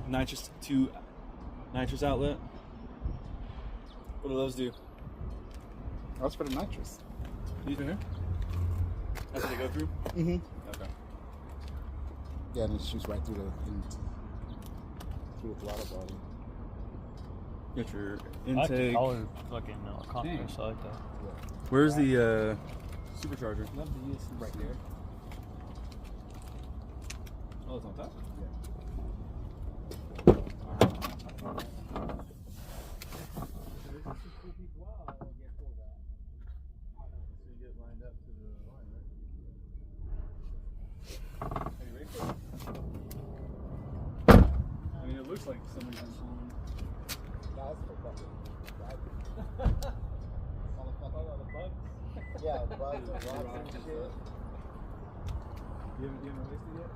nitrous outlet. What do those do? That's for the nitrous. These right here? That's what they go through? Mm-hmm. Okay. Yeah, and it shoots right through the throttle body. Get your I like the intake. color fucking cockpit, so I like that. Yeah. Where's the supercharger? Love the use right there. Oh, it's on top? I mean, it looks like somebody's been pulling. That's for fucking all the bugs. Yeah, bugs, rocks and shit. You haven't released it yet?